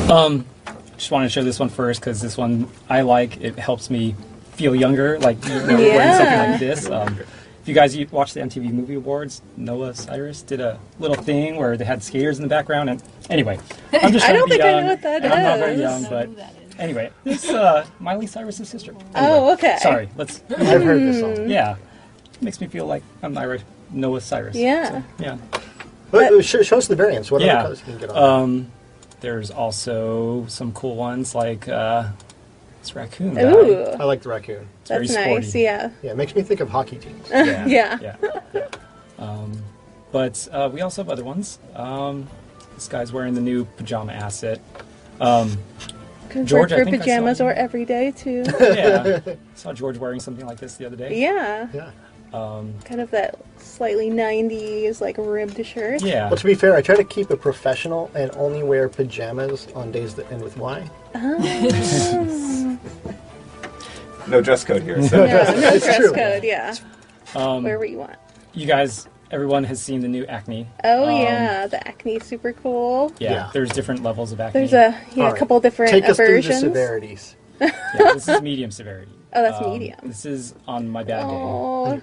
Just want to show this one first because this one I like. It helps me feel younger, like wearing something like this. If you guys watch the MTV Movie Awards, Noah Cyrus did a little thing where they had skaters in the background. And anyway, I'm just trying to be young. I know what that is. I'm not very young, but anyway, it's Miley Cyrus's sister. Anyway, oh, okay. Sorry, I've heard this song. Yeah, it makes me feel like I'm Noah Cyrus. Yeah. So, yeah. But show us the variants. What other colors can you get on? There's also some cool ones like this raccoon guy. Ooh. I like the raccoon. It's That's very nice, sporty. yeah. Yeah, it makes me think of hockey teams. Yeah. But we also have other ones. This guy's wearing the new pajama asset. George, for pajamas or every day too. Yeah, I saw George wearing something like this the other day. Yeah. Yeah. Kind of that slightly 90s, like ribbed shirt. Yeah. Well, to be fair, I try to keep it professional and only wear pajamas on days that end with Y. No dress code here. So. No dress true. code, yeah. Wear what you want. You guys, everyone has seen the new Acne. Oh, yeah. The Acne super cool. Yeah, there's different levels of acne. There's a couple different Take us versions. through the severities. Yeah, this is medium severity. Oh, that's medium. This is on my bad day. Oh,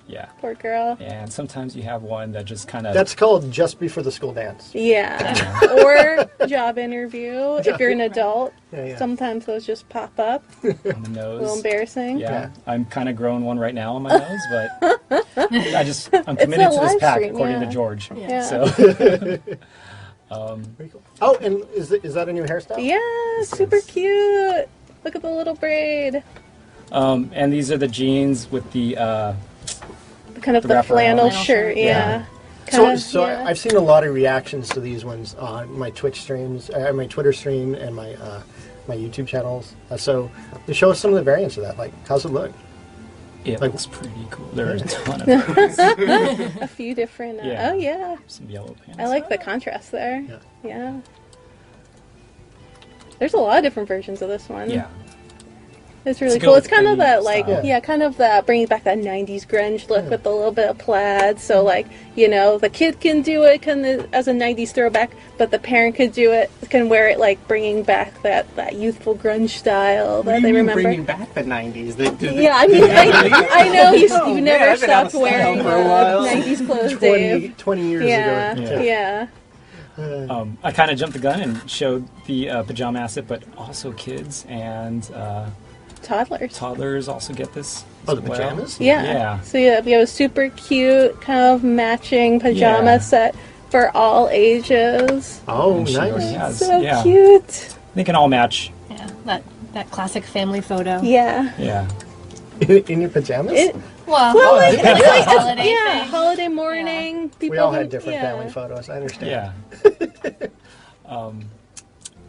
Yeah. poor girl. And sometimes you have one that just kind of... That's called just before the school dance. Yeah. Or job interview if you're an adult. Yeah. Sometimes those just pop up. on the A nose. little embarrassing. Yeah, I'm kind of growing one right now on my nose, but I'm committed to this live pack, stream, according yeah. to George. Yeah. So, Very cool. Oh, and is that a new hairstyle? Yeah, super cute. Look at the little braid. and these are the jeans with the Kind of The the wraparound. flannel Flannel shirt, yeah. So I've seen a lot of reactions to these ones on my Twitch streams, my Twitter stream, and my YouTube channels. So to show us some of the variants of that, like how's it look? It Like- looks pretty cool. There's a ton of them. A few different. Yeah. Oh yeah, Some yellow pants. I like the contrast there. Yeah. Yeah. There's a lot of different versions of this one. Yeah. It's really To go cool. with It's kind of the that, like, style. kind of that, bringing back that 90s grunge look with a little bit of plaid. So, like, the kid can do it as a 90s throwback, but the parent could do it, can wear it, like, bringing back that youthful grunge style that they remember. Bringing back the 90s. Yeah, I mean, I know you never man, I've been out of stopped wearing style for a while. 90s clothes, Dave. 20 years Yeah, ago. yeah. I kind of jumped the gun and showed the pajama asset, but also kids and toddlers also get this. Oh, as the well. pajamas? Yeah. Yeah. So yeah, we have a super cute kind of matching pajama Yeah. set for all ages. Oh, And she nice. already has- So yeah. cute. They can all match. Yeah, that classic family photo. Yeah. Yeah. In your pajamas? Well, like, holiday yeah, thing. holiday morning. People We all who- had different yeah. family photos. I understand. Yeah.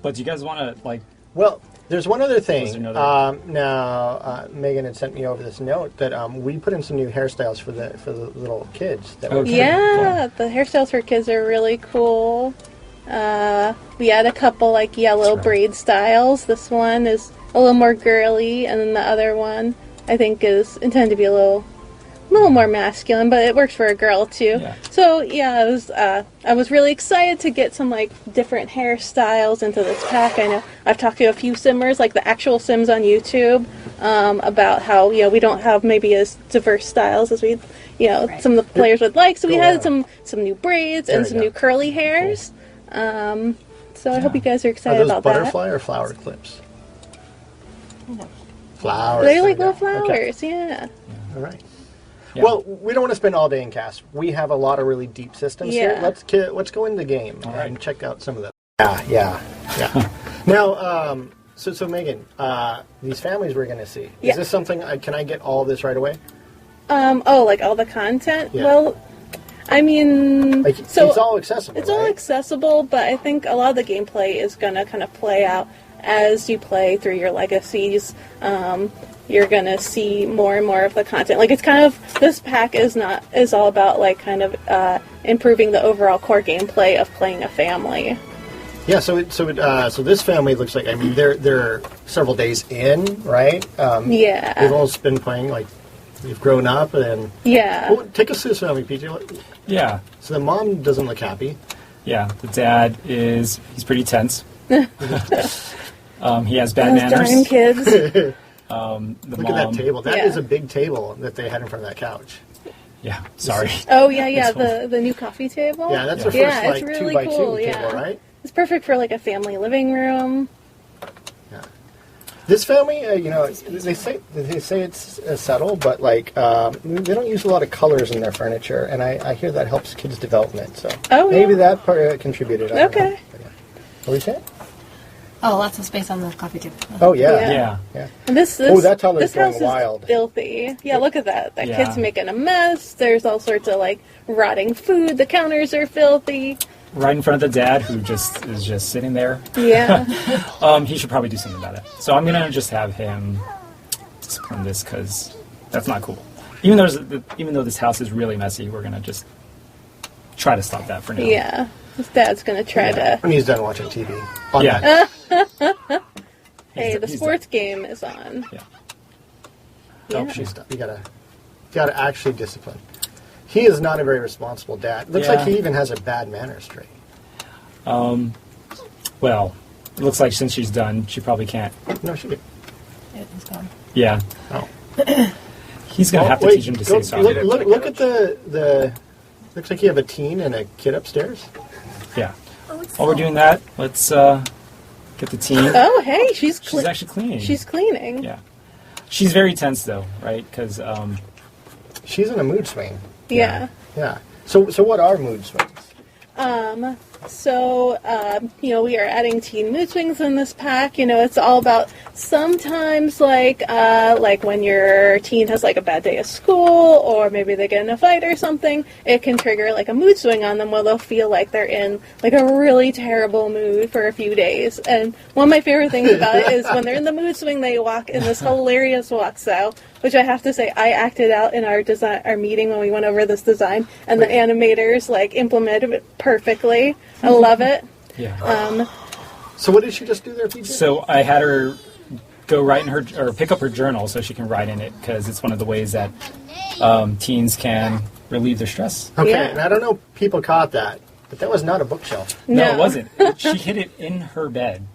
But do you guys want to, like... Well, there's one other Was thing. there another- Now, Megan had sent me over this note that we put in some new hairstyles for the little kids. That Okay. Yeah, the hairstyles for kids are really cool. We had a couple like yellow That's right. braid styles. This one is a little more girly, and then the other one I think is intended to be a little more masculine, but it works for a girl too. Yeah. So yeah, I was really excited to get some like different hairstyles into this pack. I know I've talked to a few simmers, like the actual sims on YouTube, about how we don't have maybe as diverse styles as we some of the players would like. So we had some new braids and There some you new go. curly hairs. So I hope you guys are Are excited those about butterfly or flower clips? Flowers. that. They there like you go. little Okay. flowers, yeah. All right. Yeah. Well, we don't want to spend all day in cast. We have a lot of really deep systems here. Yeah. Let's go in the game All right. and check out some of them. Yeah. Now, so Megan, these families we're going to see. Yeah. Is this something? Can I get all of this right away? Like all the content. Yeah. Well, I mean, Like, so it's all accessible. it's all right? accessible, but I think a lot of the gameplay is gonna kind of play out as you play through your legacies. You're gonna see more and more of the content. Like it's kind of this pack is all about like kind of improving the overall core gameplay of playing a family. Yeah. So this family looks like. I mean, they're several days in, right? Yeah. They've all been playing like. You've grown up, and Yeah. well, take us through this family, PJ. Yeah. So the mom doesn't look happy. Yeah. The dad he's pretty tense. He has bad Those darn manners. kids. The Look mom, at that table. That Yeah. is a big table that they had in front of that couch. Yeah, sorry. Oh yeah, This the new coffee table. Yeah, that's the Yeah, first it's like really 2x2 cool, table, yeah. right? It's perfect for like a family living room. Yeah. This family, they say it's subtle, but like they don't use a lot of colors in their furniture, and I hear that helps kids' development. So maybe that part contributed. I don't know. Okay. But, yeah. What were you saying? Oh, lots of space on the coffee table. Oh yeah. Yeah. Yeah. And this that toddler's this house going wild. is filthy. Yeah, look at that. That Yeah. kid's making a mess. There's all sorts of like rotting food. The counters are filthy. Right in front of the dad, who is just sitting there. Yeah. He should probably do something about it. So I'm gonna just have him discipline this because that's not cool. Even though this house is really messy, we're gonna just try to stop that for now. Yeah. His dad's gonna try to. When he's done watching TV. On Yeah. that. Hey, the He's sports game is on. Yeah. Yeah. Oh, she's you gotta actually discipline. He is not a very responsible dad. Looks Yeah. like he even has a bad manners trait. Well, it looks like since she's done, she probably can't. No, she did. It is gone. Yeah. Oh. He's gonna have to Wait, teach him to go- say sorry. Look at the. Looks like you have a teen and a kid upstairs. Yeah. While we're doing that, let's get the team. Oh, hey, she's She's actually cleaning. She's cleaning. Yeah. She's very tense though, right? Because She's in a mood swing. Yeah. Yeah. So what are mood swings? We are adding teen mood swings in this pack. It's all about sometimes like when your teen has like a bad day at school, or maybe they get in a fight or something, it can trigger like a mood swing on them where they'll feel like they're in like a really terrible mood for a few days. And one of my favorite things about it is when they're in the mood swing, they walk in this hilarious walk style, which I have to say I acted out in our meeting when we went over this design, and the animators like implemented it perfectly. I love it. yeah. So what did she just do there, PJ? So I had her go write in or pick up her journal so she can write in it because it's one of the ways that teens can relieve their stress. Okay, Yeah. and I don't know if people caught that, but that was not a bookshelf. No, No. it wasn't. She hid it in her bed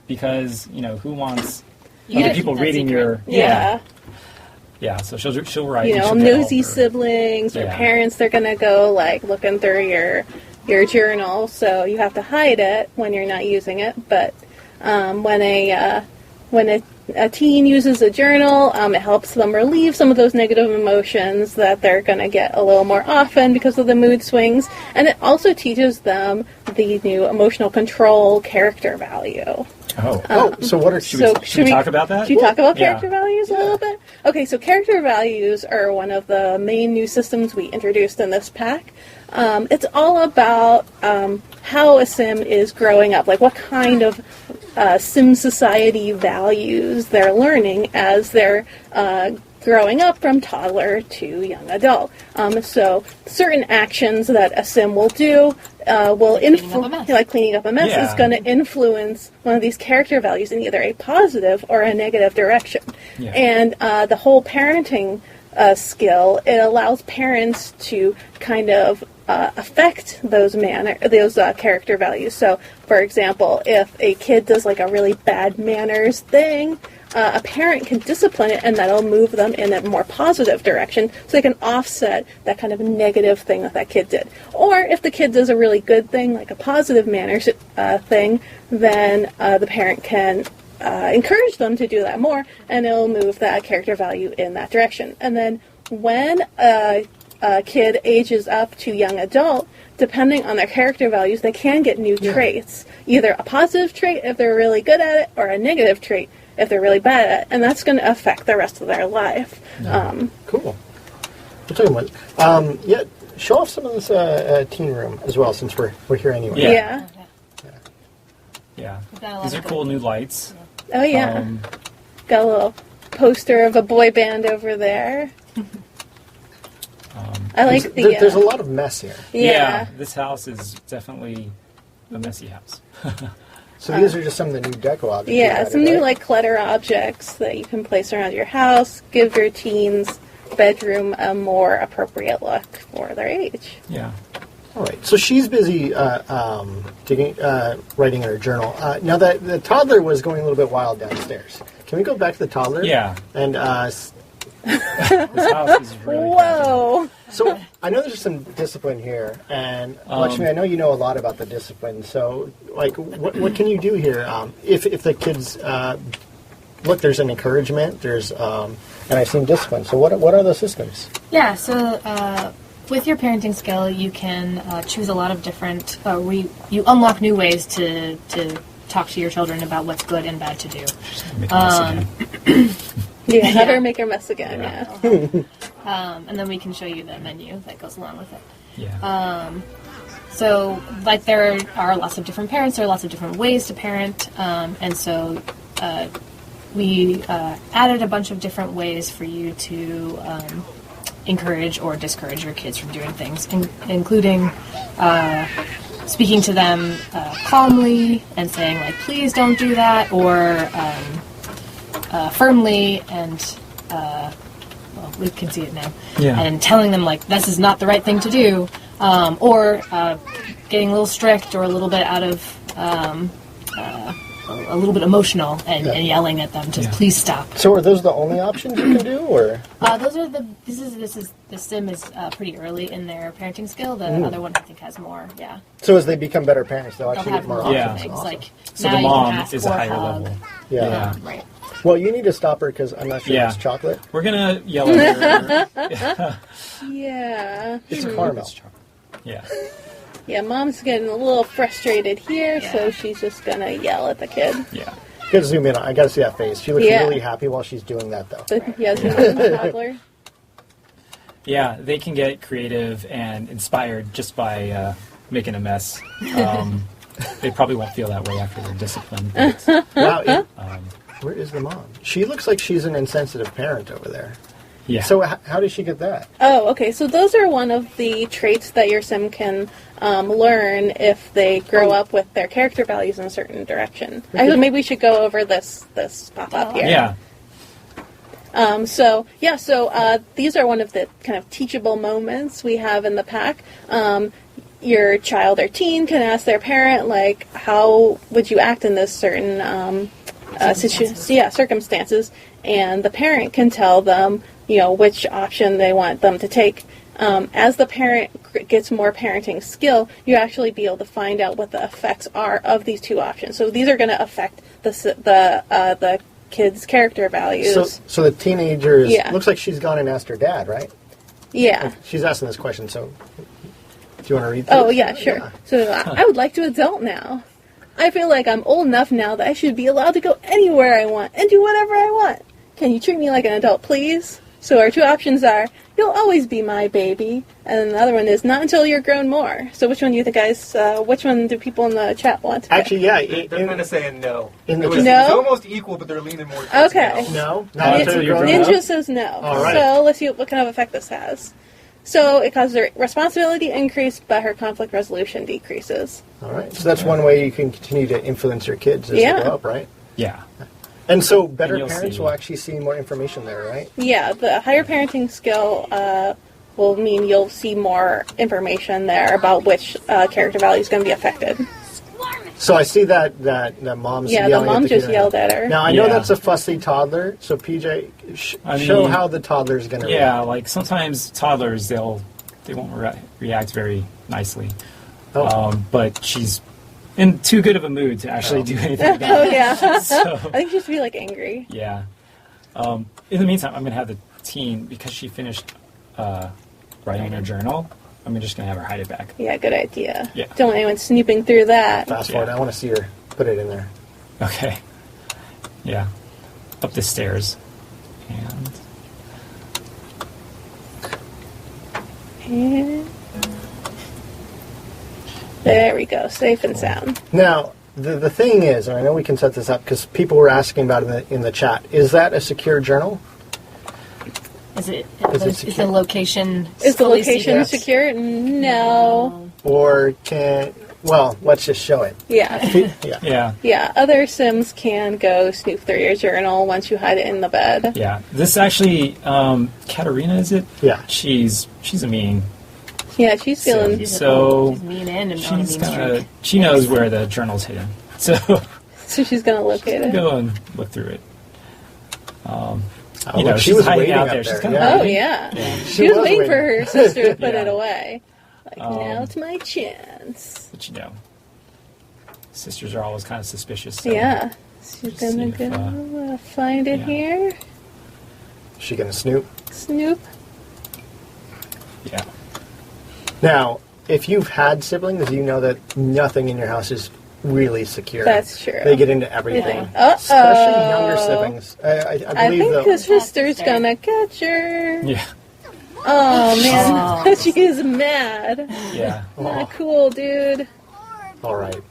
because who wants You other gotta people keep that reading secret. your Yeah. So she'll write. and she'll get all Nosy her- siblings or Yeah. parents, they're gonna go like looking through your journal, so you have to hide it when you're not using it. But when a teen uses a journal, it helps them relieve some of those negative emotions that they're going to get a little more often because of the mood swings, and it also teaches them the new emotional control character value. So what are Should we talk about that? Should we talk about Yeah. character values a little bit? Okay, so character values are one of the main new systems we introduced in this pack. It's all about how a sim is growing up, like what kind of sim society values they're learning as they're growing up from toddler to young adult. So certain actions that a sim will do will influence, like cleaning up a mess, Yeah. is going to influence one of these character values in either a positive or a negative direction. Yeah. And the whole parenting skill, it allows parents to kind of affect those character values. So, for example, if a kid does like a really bad manners thing, a parent can discipline it, and that'll move them in a more positive direction, so they can offset that kind of negative thing that kid did. Or if the kid does a really good thing, like a positive manners thing, then the parent can encourage them to do that more, and it'll move that character value in that direction. And then when a kid ages up to young adult, depending on their character values, they can get new traits. Either a positive trait if they're really good at it, or a negative trait if they're really bad at it. And that's going to affect the rest of their life. Cool. We'll tell you what. Show off some of this teen room as well, since we're here anyway. Yeah. Yeah. We've got a lot These of are good- cool new lights. Oh, yeah. Got a little poster of a boy band over there. I like the... There's a lot of mess here. Yeah. This house is definitely a messy house. So these are just some of the new deco objects. you Yeah, added, some new right? like clutter objects that you can place around your house, give your teens' bedroom a more appropriate look for their age. Yeah. All right. So she's busy writing in her journal. Now that the toddler was going a little bit wild downstairs. Can we go back to the toddler? Yeah. And This house is really Whoa. so I know there's some discipline here, and Lakshmi, I know you know a lot about the discipline. So, like, what can you do here? If the kids look, there's an encouragement. There's and I've seen discipline. So what are those systems? Yeah, so with your parenting skill, you can choose a lot of different, you unlock new ways to talk to your children about what's good and bad to do. Yeah, have her make her mess again, yeah. And then we can show you the menu that goes along with it. Yeah. So, like, there are lots of different parents, there are lots of different ways to parent, and so we added a bunch of different ways for you to encourage or discourage your kids from doing things, including speaking to them calmly and saying, like, please don't do that, or firmly and, well, we can see it now, and telling them, like, this is not the right thing to do, or getting a little strict or a little bit out of, a little bit emotional and yelling at them to please stop. So are those the only options you can do, or? Those are the, the sim is pretty early in their parenting skill. The other one I think has more, So as they become better parents, they'll actually have get more more options. things, Awesome. like, So now the you can mom ask is a for higher hug. level. Yeah. Right. Well, you need to stop her because I'm not sure Yeah. it's chocolate. We're gonna yell at her. Yeah. It's caramel. It's chocolate. Yeah. Yeah, mom's getting a little frustrated here, so she's just gonna yell at the kid. Yeah. Good zoom in. I got to see that face. She looks Yeah. really happy while she's doing that, though. But yeah, the toddler. Yeah, they can get creative and inspired just by making a mess. They probably won't feel that way after they're disciplined. But, Wow. Where is the mom? She looks like she's an insensitive parent over there. yeah. So how did she get that? Oh, okay. So those are one of the traits that your sim can learn if they grow up with their character values in a certain direction. Actually, maybe we should go over this pop-up here. yeah. So these are one of the kind of teachable moments we have in the pack. Your child or teen can ask their parent, like, how would you act in this certain circumstances, and the parent can tell them, which option they want them to take. As the parent gets more parenting skill, you actually be able to find out what the effects are of these two options. So these are going to affect the kids' character values. So the teenager Yeah. looks like she's gone and asked her dad, right? Yeah. She's asking this question, so do you want to read this? Oh, yeah, sure. So I would like to adult now. I feel like I'm old enough now that I should be allowed to go anywhere I want and do whatever I want. Can you treat me like an adult, please? So our two options are, you'll always be my baby, and the other one is, not until you're grown more. So which one do you think, guys, which one do people in the chat want to pick? Actually, yeah. They're kind of saying no. In the It was almost equal, but they're leaning more towards Okay. No? Not until you're grown Ninja up? says no. All right. So let's see what kind of effect this has. So it causes her responsibility increase, but her conflict resolution decreases. All right. So that's one way you can continue to influence your kids as they grow up, right? Yeah. And so better And you'll parents see. will actually see more information there, right? Yeah, the higher parenting skill will mean you'll see more information there about which character value is going to be affected. So I see that mom's Yeah, the yelling mom at the just kid. yelled at her. Now, I know Yeah. that's a fussy toddler, so PJ, show mean, how the toddler's going to Yeah, react. like sometimes toddlers, they won't react very nicely. Oh. But she's in too good of a mood to actually do anything Oh, about it. yeah. So, I think she should be, like, angry. yeah. In the meantime, I'm going to have the teen, because she finished writing in her journal, I'm just going to have her hide it back. Yeah, good idea. Yeah. Don't want anyone snooping through that. Fast forward. Yeah. I want to see her put it in there. Okay. Yeah. Up the stairs. And And there we go, safe and sound. Now, the thing is, and I know we can set this up because people were asking about it in the chat, is that a secure journal? Is it? Is it Is secure? the location? Is the fully location secret? secure? No. Or well, let's just show it. Yeah. Yeah. yeah. Yeah, other Sims can go snoop through your journal once you hide it in the bed. Yeah. This actually, Katarina, is it? Yeah. She's a mean Yeah, she's feeling. She's mean and on a mean streak. She knows where the journal's hidden, so she's gonna locate it. Go and look through it. She was hiding waiting out up there. there. She's kind of She was waiting for her sister to put Yeah. it away. Like, now it's my chance. But sisters are always kind of suspicious. So Yeah. She's Just gonna see if, go find it here. Is she gonna snoop? Snoop. Yeah. Now, if you've had siblings, you know that nothing in your house is really secure. That's true. They get into everything. Uh-oh. Especially younger siblings. I I believe think his sister's gonna catch her. Yeah. Oh, man. She is mad. Yeah. Not cool, dude. All right.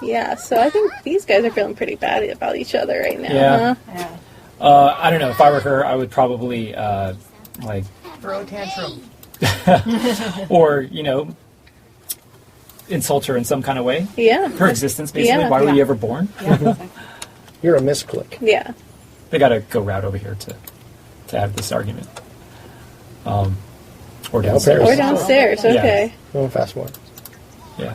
Yeah, so I think these guys are feeling pretty bad about each other right now, Yeah. huh? Yeah. I don't know. If I were her, I would probably Throw a tantrum. or insult her in some kind of way. Yeah. Her existence, basically. Yeah. Why were you ever born? Yeah, exactly. You're a misclick. Yeah. They got to go route over here to have this argument. Or downstairs. Or downstairs, okay. Going fast forward. Yeah.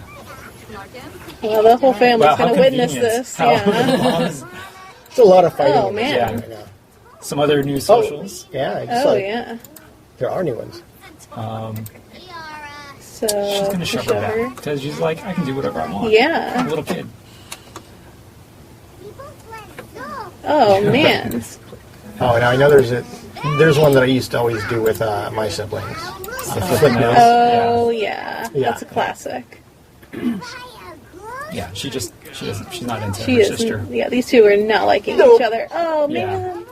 Well, the whole family's Wow, how going to witness convenient. this. How- Yeah. It's a lot of fighting. Oh, in this man. right now. Some other new socials. Yeah. I just Oh, saw- yeah. There are new ones. So, She's going to shove her back because she's like, I can do whatever I want. Yeah. I'm a little kid. Oh, man. Oh, and I know there's one that I used to always do with my siblings. The flip nose. Oh, yeah. Yeah. That's a classic. Yeah, she's not into She her is. sister. Yeah, these two are not liking each other. Oh, Yeah. man.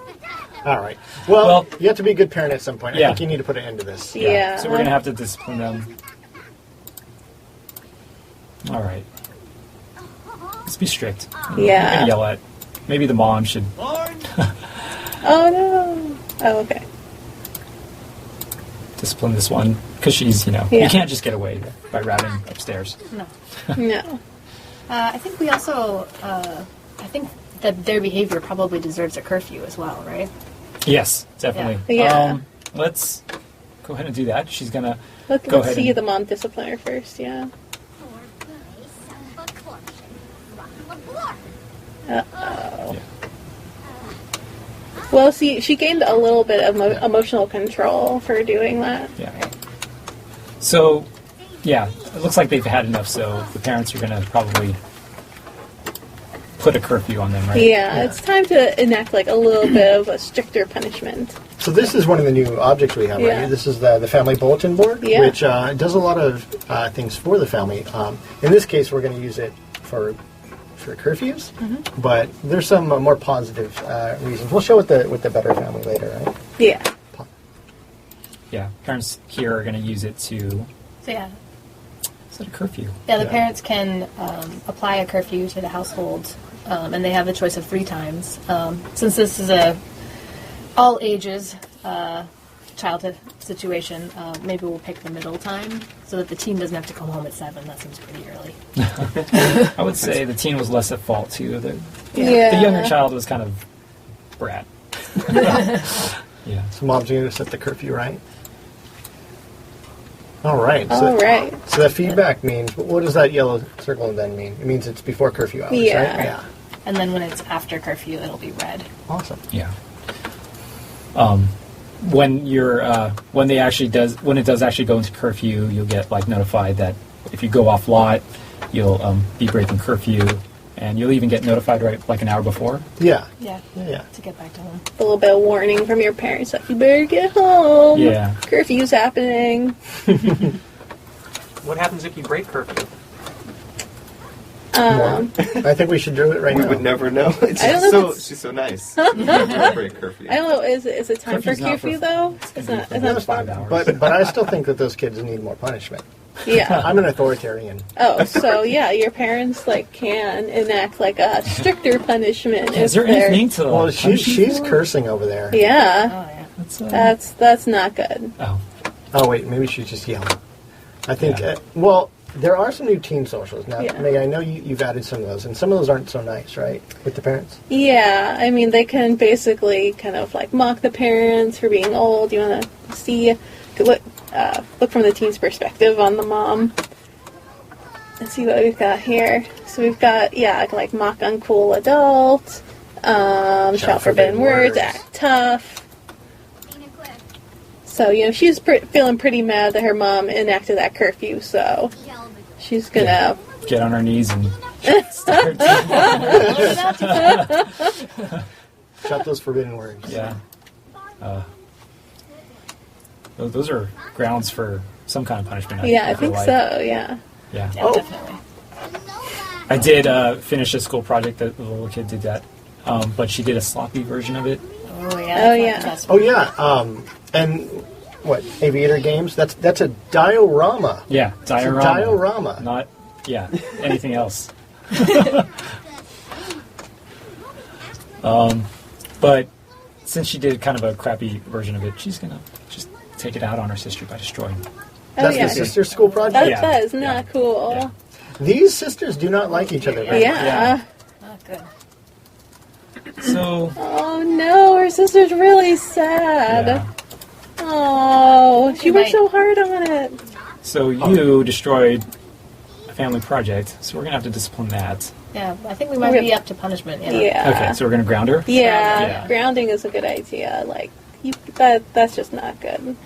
All right. Well, Well- you have to be a good parent at some point. I Yeah. think you need to put an end to this. Yeah. So we're going to have to discipline them. All right. Let's be strict. Yeah. We're gonna yell at. Maybe the mom should. Oh, no. Oh, okay. Discipline this one because she's, Yeah. you can't just get away by routing upstairs. No. No. I think we also, I think that their behavior probably deserves a curfew as well, right? Yes, definitely. Yeah. Let's go ahead and do that. She's gonna Let's go ahead see and the mom discipline her first, yeah. Uh-oh. Yeah. Well, see, she gained a little bit of emotional control for doing that. Yeah. So, yeah, it looks like they've had enough. So the parents are gonna probably put a curfew on them, right? Yeah, it's time to enact like a little bit of a stricter punishment. So this is one of the new objects we have, right? Yeah. This is the family bulletin board, Yeah. which does a lot of things for the family. In this case, we're going to use it for curfews, but there's some more positive reasons. We'll show with the better family later, right? Yeah. Yeah. Parents here are gonna use it to So yeah. set a curfew. Yeah, the Yeah. parents can apply a curfew to the household, and they have a choice of 3 times. Since this is a all ages childhood situation, maybe we'll pick the middle time so that the teen doesn't have to come home at 7. That seems pretty early. I would say the teen was less at fault too. The Yeah. younger child was kind of brat. Yeah. So mom's going to set the curfew, right? All right. So, All right. So that feedback means, what does that yellow circle then mean? It means it's before curfew hours, Yeah. right? Yeah. And then when it's after curfew, it'll be red. Awesome. Yeah. When when it does actually go into curfew, you'll get notified that if you go off lot, you'll be breaking curfew, and you'll even get notified an hour before. Yeah. Yeah. Yeah. To get back to home. A little bit of warning from your parents that you better get home. Yeah. Curfew's happening. What happens if you break curfew? I think we should do it right We now. would never know. It's I don't know if so it's- she's so nice. Break curfew. I don't know, is it time for Curfew's not curfew for- though? It's not. It's not. 5 hours. But I still think that those kids need more punishment. Yeah. I'm an authoritarian. Oh, so yeah, your parents can enact a stricter punishment. Is there if they're- anything to Well, punish you she's for? cursing over there. Yeah, Oh, yeah. that's not good. Oh. Oh, wait, maybe she's just yelling. I think, well, there are some new teen socials. Now, Yeah. Megan, I know you've added some of those, and some of those aren't so nice, right, with the parents? Yeah, I mean they can basically kind of mock the parents for being old. You want to see look from the teen's perspective on the mom. Let's see what we've got here. So we've got, like mock uncool adult, shout forbidden words, act tough. So, she's feeling pretty mad that her mom enacted that curfew, so she's gonna... Get on her knees and start. Shout those forbidden words. Yeah. Those are grounds for some kind of punishment. I think so, yeah. Yeah. Definitely. I did finish a school project that the little kid did that, but she did a sloppy version of it. Oh, yeah. Oh, yeah. And what, Aviator Games? That's a diorama. Yeah, diorama. It's a diorama. Not, anything else. But since she did kind of a crappy version of it, she's going to just take it out on her sister by destroying. That's the sister's school project? That is not cool. Yeah. These sisters do not like each other very much. Yeah. Oh, good. So... Oh, no, her sister's really sad. Yeah. Oh, she worked so hard on it. So you destroyed a family project, so we're going to have to discipline that. Yeah, I think we might be up to punishment. Yeah. Okay, so we're going to ground her? Yeah, grounding is a good idea. Like, that's just not good.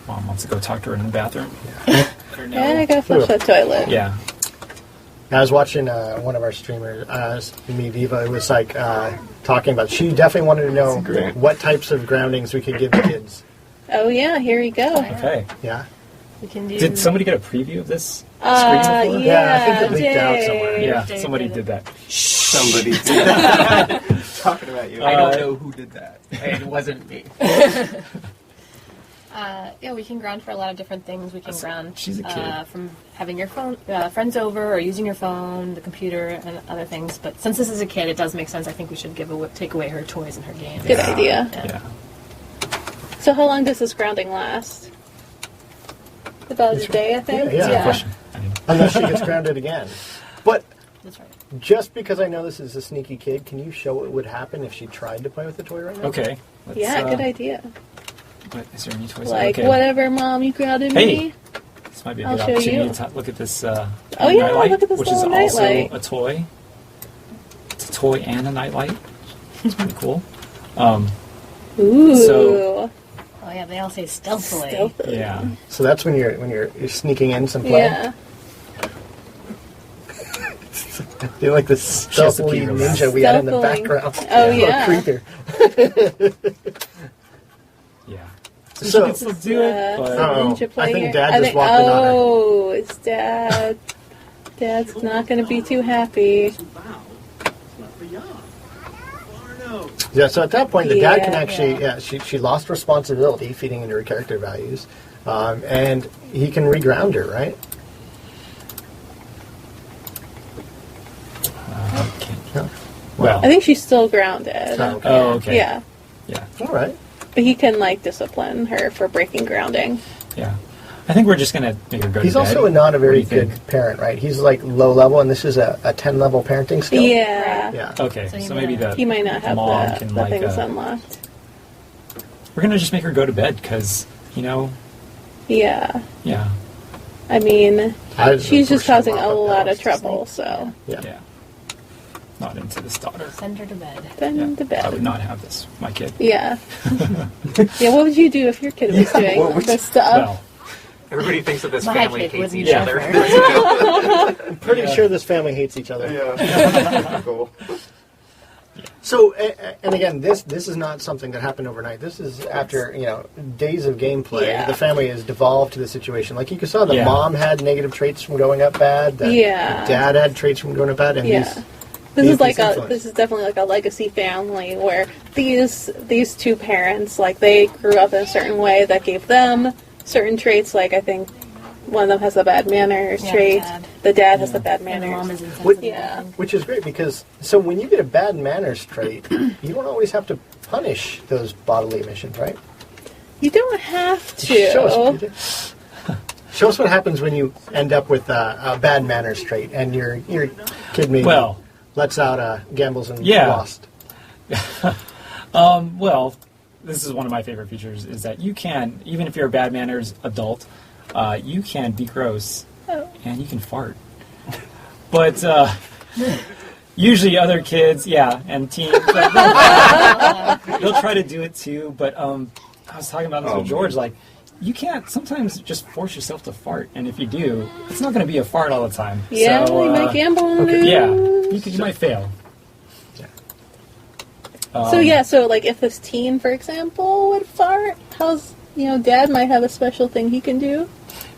Mom wants to go talk to her in the bathroom. I gotta flush that toilet. Yeah. I was watching one of our streamers, me Viva, it was like talking about, she definitely wanted to know what types of groundings we could give the kids. Oh yeah, here we go. Okay. Yeah. We can do... Did somebody get a preview of this screen before? Yeah, I think it leaked out somewhere. Yeah, Dave somebody did did that. Somebody did that. Talking about you. I don't know who did that. It wasn't me. We can ground for a lot of different things. We can ground she's a kid. From having your phone, friends over, or using your phone, the computer, and other things. But since this is a kid, it does make sense. I think we should take away her toys and her games. Good idea. Yeah. So how long does this grounding last? About a day, I think. Yeah. Good question. Unless she gets grounded again. But That's right. just because I know this is a sneaky kid, can you show what would happen if she tried to play with the toy right now? Okay. Good idea. But is there any toys? Like, okay. whatever, Mom, you grounded me. This might be a I'll good show opportunity you. to look at this nightlight, nightlight, look at this which is little also nightlight. a toy. It's a toy and a nightlight. It's pretty cool. Ooh. So- Oh yeah, they all say stealthily. Stealthily. Yeah. So that's when you're sneaking in some play? Yeah. You're like the has to stealthily pee real fast. ninja we had in the Stealthily. background. Oh, Little yeah. creeper. Yeah. So- she can still do it, but Oh, Ninja I player. think Dad just walked in on her. Oh, it's Dad. Dad's not going to be too happy. Yeah, so at that point, the dad can Yeah. actually, she lost responsibility, feeding into her character values, and he can reground her, right? well. I think she's still grounded. Oh, okay. Oh, okay. Yeah. Yeah. All right. But he can, like, discipline her for breaking grounding. Yeah. I think we're just gonna make her go He's to bed. also not a very What do you good think? parent, right? He's like low level, and this is a 10-level parenting skill. Yeah. Yeah. Okay, So he so might maybe not- the He might not have mom the can like. things unlocked. We're gonna just make her go to bed because Yeah. yeah, I mean, I'd she's just push him causing off a at lot that. of trouble, so Yeah. yeah. Not into this daughter. Send her to bed. then Yeah. to I would bed. not have this, my kid. Yeah. Yeah, what would you do if your kid was doing what would this stuff? Well, Everybody thinks that this My family kid hates wouldn't each suffer. other. I'm pretty sure this family hates each other. Yeah. Cool. So, and again, this is not something that happened overnight. This is after days of gameplay. Yeah. The family has devolved to the situation. Like you saw, the Yeah. mom had negative traits from growing up bad. The dad had traits from growing up bad, and Yeah. these This is definitely like a legacy family where these two parents, like, they grew up in a certain way that gave them certain traits. Like, I think one of them has the bad manners Yeah, trait. The dad has the bad And the manners. mom is insensitive. Yeah. Which is great because when you get a bad manners trait, you don't always have to punish those bodily emissions, right? You don't have Show us, to. what you do. Show us what happens when you end up with a bad manners trait and your kid maybe lets out gambles and Yeah. lost. well, this is one of my favorite features, is that you can, even if you're a bad manners adult, you can be gross and you can fart. But usually other kids, and teens, they'll try to do it too. But I was talking about this with George, like, you can't sometimes just force yourself to fart, and if you do, it's not going to be a fart all the time. Yeah, so, you might gamble on it. Yeah, you might fail. So like if this teen, for example, would fart, Dad might have a special thing he can do.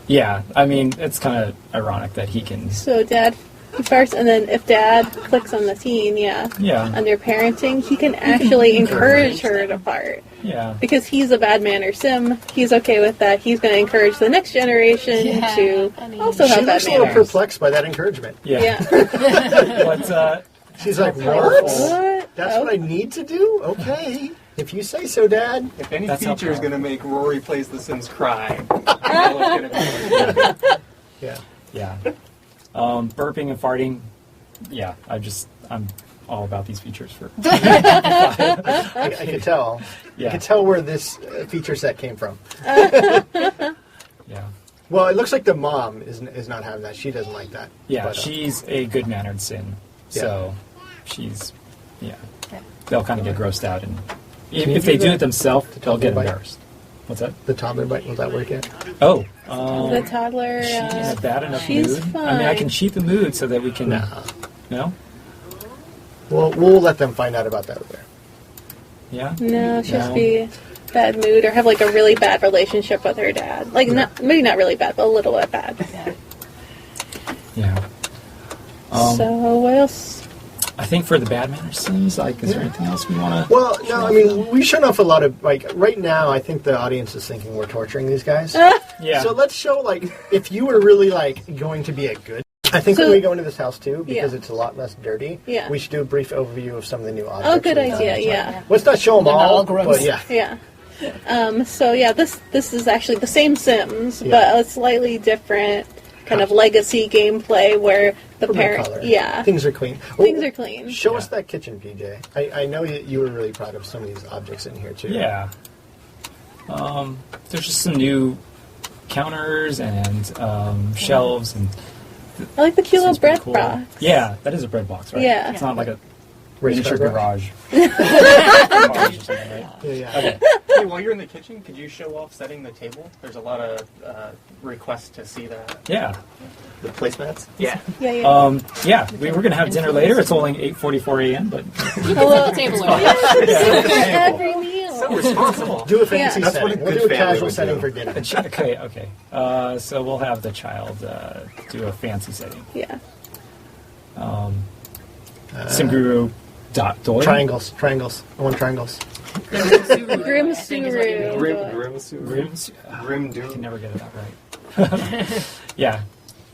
Yeah, I mean, it's kind of ironic that he can... So Dad farts, and then if Dad clicks on the teen, under parenting, he can actually encourage her to fart. Yeah. Because he's a bad manner sim, he's okay with that. He's going to encourage the next generation to also have bad manners. She looks a little perplexed by that encouragement. Yeah. But, she's like, what? That's what I need to do? Okay. If you say so, Dad. If any feature is going to make Rory Plays The Sims cry, I know it's going to be. Yeah. Burping and farting, I'm all about these features for. I can tell. Yeah. I can tell where this feature set came from. Yeah. Well, it looks like the mom is not having that. She doesn't like that. Yeah, but, she's a good-mannered sim, so she's, they'll kind of get grossed out, and if they do it themselves, they'll get embarrassed. What's that? The toddler bite, will that work yet? Oh. The toddler. She's bad enough she's mood. Fine. I mean, I can cheat the mood so that we can. No? Well, we'll let them find out about that later. Yeah? No, she'll just be bad mood or have like a really bad relationship with her dad. Like, maybe not really bad, but a little bit bad. Yeah. So, what else? I think for the bad manners sims, like, is there anything else we want to... Well, no, I mean, we shown off a lot of, like, right now, I think the audience is thinking we're torturing these guys. Yeah. So let's show, like, if you were really, like, going to be a good... I think when we go into this house, too, because it's a lot less dirty, we should do a brief overview of some of the new objects. Oh, good idea, yeah. Let's not show them all, but Yeah. So, this is actually the same Sims, but a slightly different kind of legacy gameplay where the parent... Things are clean. Things are clean. Show us that kitchen, PJ. I know you were really proud of some of these objects in here, too. Yeah. There's just some new counters and shelves and... I like the cute little bread cool. box. Yeah, that is a bread box, right? Yeah. It's not like a Race miniature garage. Garage or something, right? Okay. Hey, while you're in the kitchen, could you show off setting the table? There's a lot of requests to see that. Yeah. The placemats? Yeah. We were going to have dinner later. It's only 8:44 a.m., but... Hello, the table. Every meal. So responsible. Do a fancy That's setting. what a We'll good do a family casual would setting do. for dinner. Okay. So we'll have the child do a fancy setting. Yeah. Simguru Doi. Triangles. I want triangles. Grim Suru. Grim I can Doom. never get it that right. Yeah.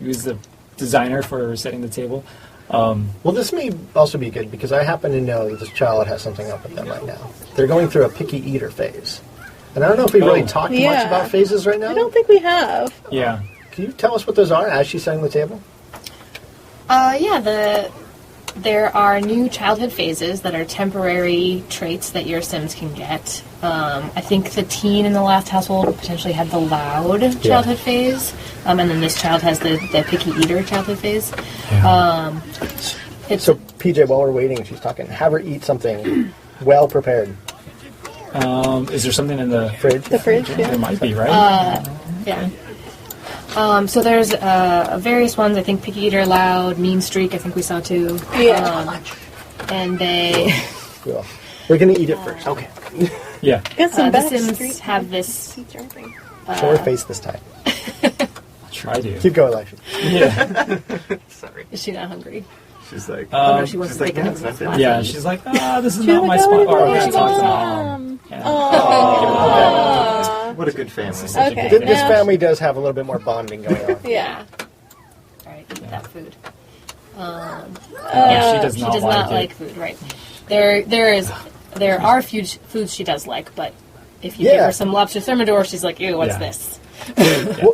He was the designer for setting the table. Well, this may also be good because I happen to know that this child has something up with them right now. They're going through a picky eater phase. And I don't know if we really talked much about phases right now. I don't think we have. Yeah. Can you tell us what those are as she's setting the table? There are new childhood phases that are temporary traits that your Sims can get. I think the teen in the last household potentially had the loud childhood phase, and then this child has the picky eater childhood phase. Yeah. So, PJ, while we're waiting, she's talking. Have her eat something well prepared. Is there something in the fridge? The fridge, yeah. There might be, right? Yeah. So there's various ones. I think Picky Eater, Loud, Mean Streak. I think we saw too. Yeah. And they. Cool. We're gonna eat it first. Okay. Yeah. Got some the Sims have this. Show her face this time. Try to. Keep going, Alexia. Yeah. Sorry. Is she not hungry? She's like, no, she wants to take it. Yeah, she's like, this is not my spot. Or I'm gonna talk to mom. what a good family. Okay. This family does have a little bit more bonding going on. Yeah. All right, eat that food. She does not like food, right? There are foods she does like, but if you give her some lobster thermidor, she's like, ew, what's this?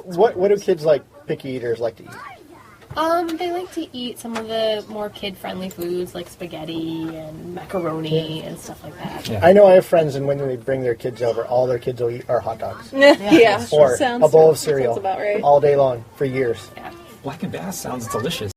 What do kids like picky eaters like to eat? They like to eat some of the more kid-friendly foods like spaghetti and macaroni and stuff like that. Yeah. I know I have friends, and when they bring their kids over, all their kids will eat are hot dogs. Yeah. Or sounds, a bowl of cereal sounds about right. all day long for years. Yeah. Black and Bass sounds delicious.